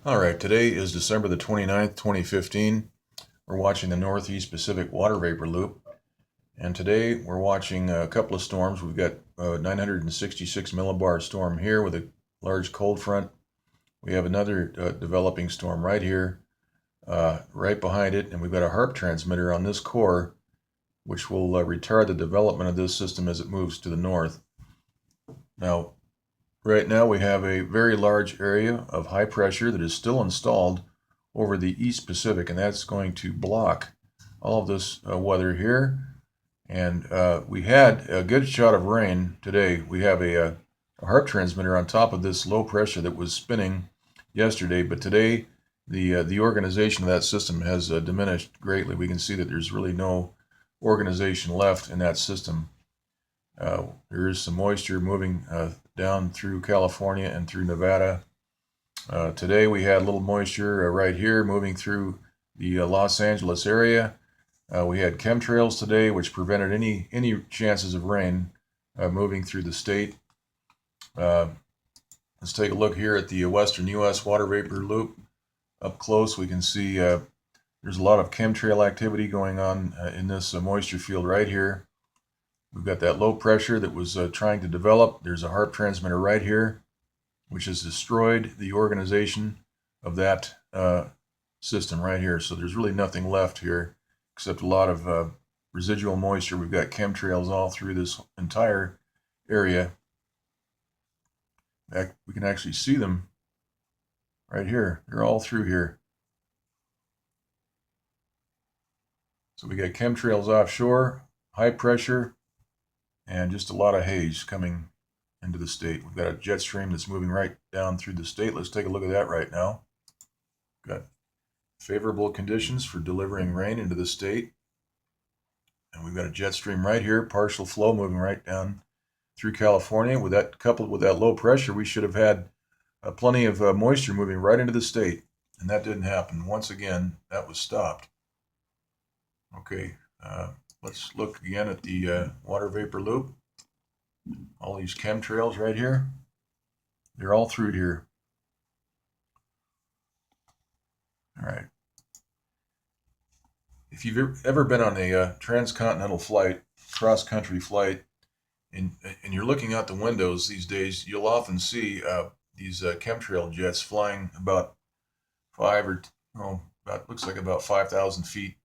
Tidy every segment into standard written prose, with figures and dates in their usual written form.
Alright, today is December the 29th, 2015. We're watching the Northeast Pacific Water Vapor Loop. And today we're watching a couple of storms. We've got a 966 millibar storm here with a large cold front. We have another developing storm right here, right behind it. And we've got a HAARP transmitter on this core, which will retard the development of this system as it moves to the north. Now, right now we have a very large area of high pressure that is still installed over the East Pacific, and that's going to block all of this weather here. And we had a good shot of rain today. We have a HAARP transmitter on top of this low pressure that was spinning yesterday, but today the organization of that system has diminished greatly. We can see that there's really no organization left in that system. There is some moisture moving down through California and through Nevada. Today we had a little moisture right here moving through the Los Angeles area. We had chemtrails today, which prevented any chances of rain moving through the state. Let's take a look here at the western U.S. water vapor loop. Up close, we can see there's a lot of chemtrail activity going on in this moisture field right here. We've got that low pressure that was trying to develop. There's a HAARP transmitter right here, which has destroyed the organization of that system right here. So there's really nothing left here except a lot of residual moisture. We've got chemtrails all through this entire area. We can actually see them right here. They're all through here. So we got chemtrails offshore, high pressure, and just a lot of haze coming into the state. We've got a jet stream that's moving right down through the state. Let's take a look at that right now. Got favorable conditions for delivering rain into the state. And we've got a jet stream right here, partial flow moving right down through California. With that, coupled with that low pressure, we should have had plenty of moisture moving right into the state. And that didn't happen. Once again, that was stopped. Okay, let's look again at the water vapor loop. All these chemtrails right here, they're all through here. All right. If you've ever been on a transcontinental flight, cross-country flight, and you're looking out the windows these days, you'll often see these chemtrail jets flying about looks like about 5,000 feet.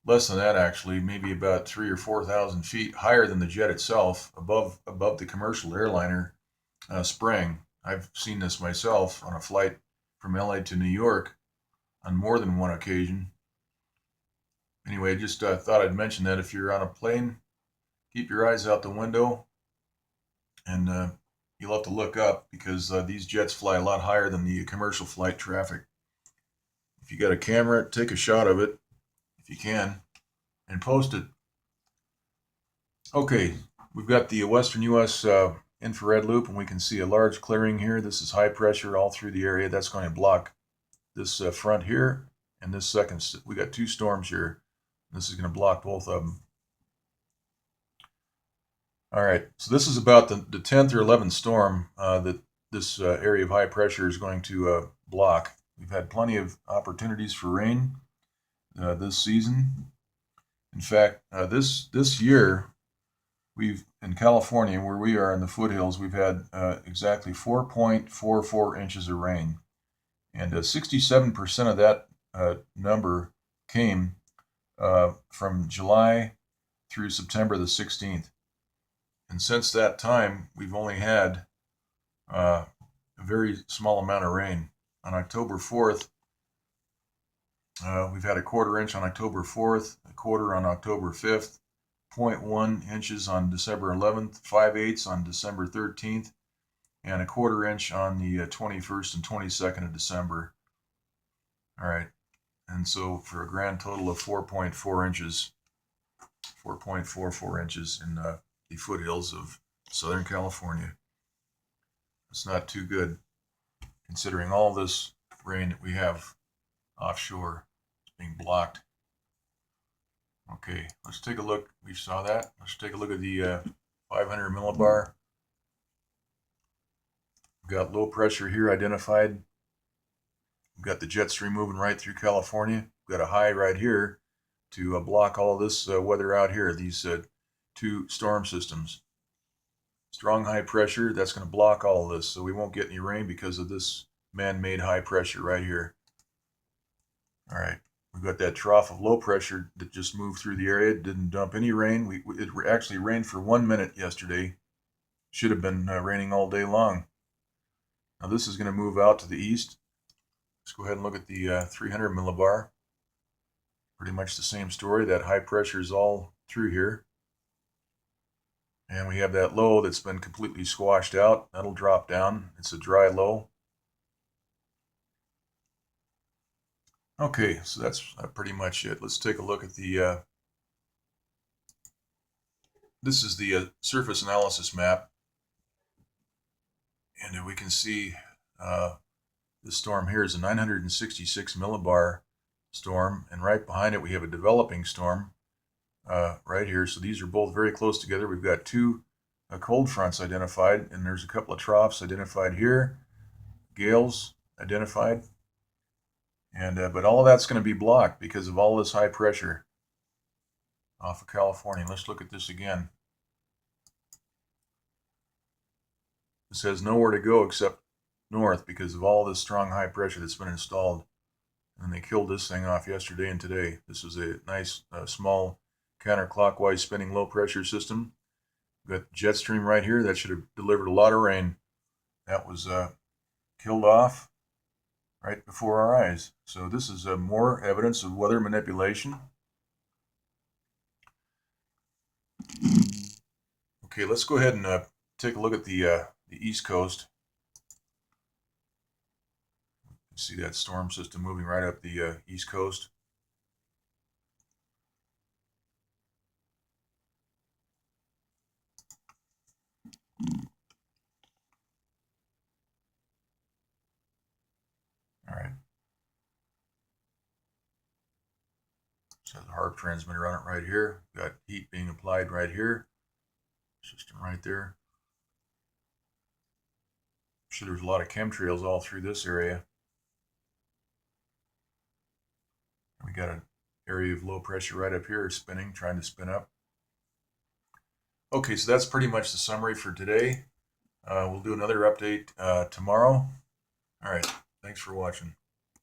Less than that, actually, maybe about 3,000 or 4,000 feet higher than the jet itself, above the commercial airliner spraying. I've seen this myself on a flight from LA to New York on more than one occasion. Anyway, just thought I'd mention that if you're on a plane, keep your eyes out the window, and you'll have to look up because these jets fly a lot higher than the commercial flight traffic. If you got a camera, take a shot of it if you can, and post it. Okay, we've got the western U.S. Infrared loop, and we can see a large clearing here. This is high pressure all through the area. That's going to block this front here, and this second. We got two storms here. This is going to block both of them. All right, so this is about the 10th or 11th storm that this area of high pressure is going to block. We've had plenty of opportunities for rain this season. In fact, this year, we've in California, where we are in the foothills, we've had exactly 4.44 inches of rain, and 67% of that number came from July through September the 16th. And since that time, we've only had a very small amount of rain. On October 4th, we've had a quarter inch on October 4th, a quarter on October 5th, 0.1 inches on December 11th, 5/8 on December 13th, and a quarter inch on the 21st and 22nd of December. All right, and so for a grand total of 4.4 inches, 4.44 inches in the foothills of Southern California. It's not too good considering all this rain that we have offshore is being blocked. Okay, let's take a look. We saw that. Let's take a look at the 500 millibar. We've got low pressure here identified. We've got the jet stream moving right through California. We've got a high right here to block all this weather out here, these two storm systems. Strong high pressure, that's going to block all of this, so we won't get any rain because of this man-made high pressure right here. All right, we've got that trough of low pressure that just moved through the area. It didn't dump any rain. It actually rained for 1 minute yesterday. Should have been raining all day long. Now this is going to move out to the east. Let's go ahead and look at the 300 millibar. Pretty much the same story. That high pressure is all through here. And we have that low that's been completely squashed out. That'll drop down. It's a dry low. Okay, so that's pretty much it. Let's take a look at the, this is the surface analysis map. And we can see this storm here is a 966 millibar storm. And right behind it, we have a developing storm right here. So these are both very close together. We've got two cold fronts identified, and there's a couple of troughs identified here, gales identified, and but all of that's going to be blocked because of all this high pressure off of California. Let's look at this again. This has nowhere to go except north because of all this strong high pressure that's been installed. And they killed this thing off yesterday and today. This is a nice small counterclockwise spinning low pressure system. We've got the jet stream right here. That should have delivered a lot of rain. That was killed off right before our eyes. So this is more evidence of weather manipulation. Okay, let's go ahead and take a look at the East Coast. You can see that storm system moving right up the East Coast. All right. So the HAARP transmitter on it right here. Got heat being applied right here. System right there. Sure, there's a lot of chemtrails all through this area. We got an area of low pressure right up here spinning, trying to spin up. Okay, so that's pretty much the summary for today. We'll do another update tomorrow. All right, thanks for watching.